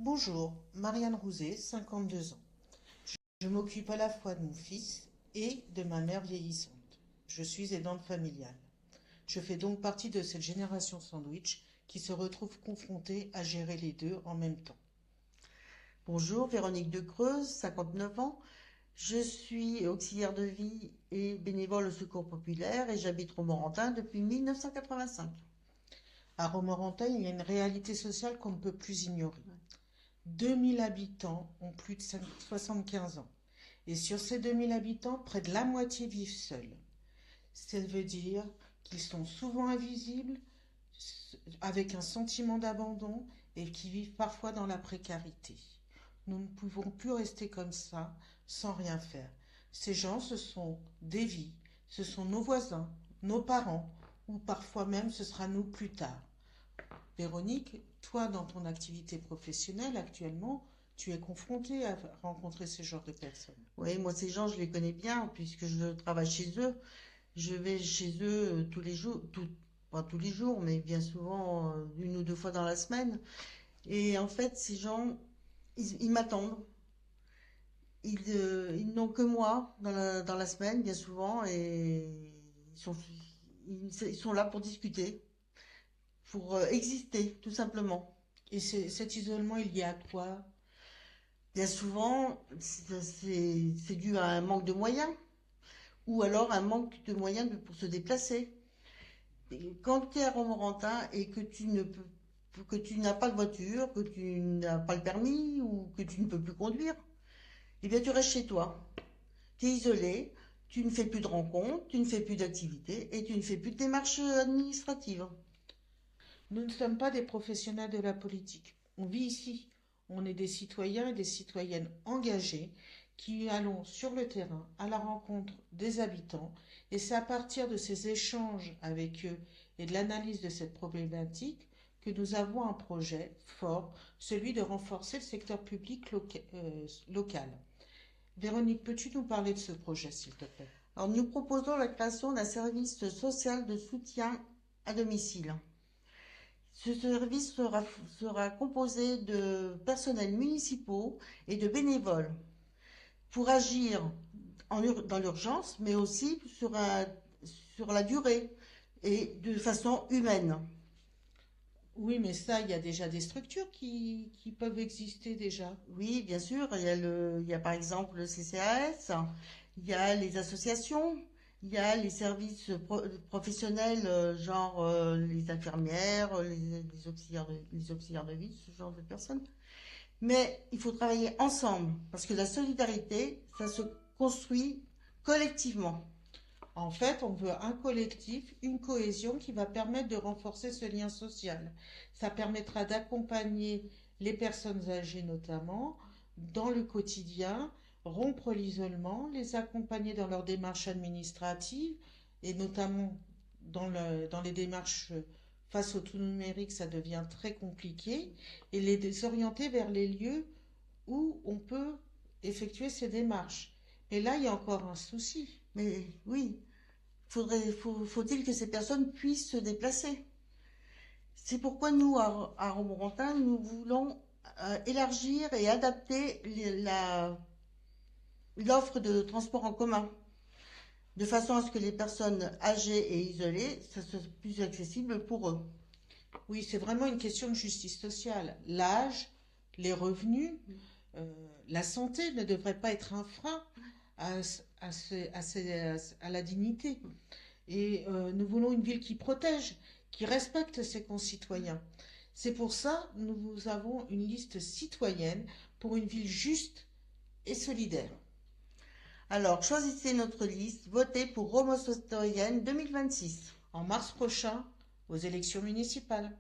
Bonjour, Marianne Rouzet, 52 ans. Je m'occupe à la fois de mon fils et de ma mère vieillissante. Je suis aidante familiale. Je fais donc partie de cette génération sandwich qui se retrouve confrontée à gérer les deux en même temps. Bonjour, Véronique de Creuse, 59 ans. Je suis auxiliaire de vie et bénévole au Secours populaire et j'habite Romorantin depuis 1985. À Romorantin, il y a une réalité sociale qu'on ne peut plus ignorer. 2000 habitants ont plus de 75 ans. Et sur ces 2000 habitants, près de la moitié vivent seuls. Ça veut dire qu'ils sont souvent invisibles, avec un sentiment d'abandon et qui vivent parfois dans la précarité. Nous ne pouvons plus rester comme ça, sans rien faire. Ces gens, ce sont des vies, ce sont nos voisins, nos parents, ou parfois même ce sera nous plus tard. Véronique, toi, dans ton activité professionnelle actuellement, tu es confrontée à rencontrer ce genre de personnes. Oui, moi ces gens, je les connais bien puisque je travaille chez eux. Je vais chez eux tous les jours, pas tous les jours, mais bien souvent une ou deux fois dans la semaine. Et en fait, ces gens, ils m'attendent. Ils n'ont que moi dans la semaine, bien souvent, et ils sont là pour discuter, pour exister, tout simplement. Et cet isolement, il y a à quoi? Bien souvent, c'est dû à un manque de moyens, ou alors un manque de moyens pour se déplacer. Et quand tu es à Romorantin et que que tu n'as pas de voiture, que tu n'as pas le permis, ou que tu ne peux plus conduire, eh bien tu restes chez toi. Tu es isolé, tu ne fais plus de rencontres, tu ne fais plus d'activités et tu ne fais plus de démarches administratives. Nous ne sommes pas des professionnels de la politique. On vit ici. On est des citoyens et des citoyennes engagés qui allons sur le terrain à la rencontre des habitants. Et c'est à partir de ces échanges avec eux et de l'analyse de cette problématique que nous avons un projet fort, celui de renforcer le secteur public local. Véronique, peux-tu nous parler de ce projet, s'il te plaît? Alors nous proposons la création d'un service social de soutien à domicile. Ce service sera composé de personnels municipaux et de bénévoles pour agir dans l'urgence, mais aussi sur la durée et de façon humaine. Oui, mais ça, il y a déjà des structures qui peuvent exister déjà. Oui, bien sûr, il y a par exemple le CCAS, il y a les associations, il y a les services professionnels, genre les infirmières, les auxiliaires de vie, ce genre de personnes. Mais il faut travailler ensemble, parce que la solidarité, ça se construit collectivement. En fait, on veut un collectif, une cohésion qui va permettre de renforcer ce lien social. Ça permettra d'accompagner les personnes âgées notamment dans le quotidien, rompre l'isolement, les accompagner dans leurs démarches administratives et notamment dans les démarches face au tout numérique, ça devient très compliqué, et les orienter vers les lieux où on peut effectuer ces démarches. Et là, il y a encore un souci. Mais oui, faut-il que ces personnes puissent se déplacer. C'est pourquoi nous, à Romorantin, nous voulons élargir et adapter l'offre de transport en commun, de façon à ce que les personnes âgées et isolées, ça soit plus accessible pour eux. Oui, c'est vraiment une question de justice sociale. L'âge, les revenus, la santé ne devraient pas être un frein à la dignité. Et nous voulons une ville qui protège, qui respecte ses concitoyens. C'est pour ça que nous avons une liste citoyenne pour une ville juste et solidaire. Alors, choisissez notre liste, votez pour Romo Citoyenne 2026. En mars prochain, aux élections municipales.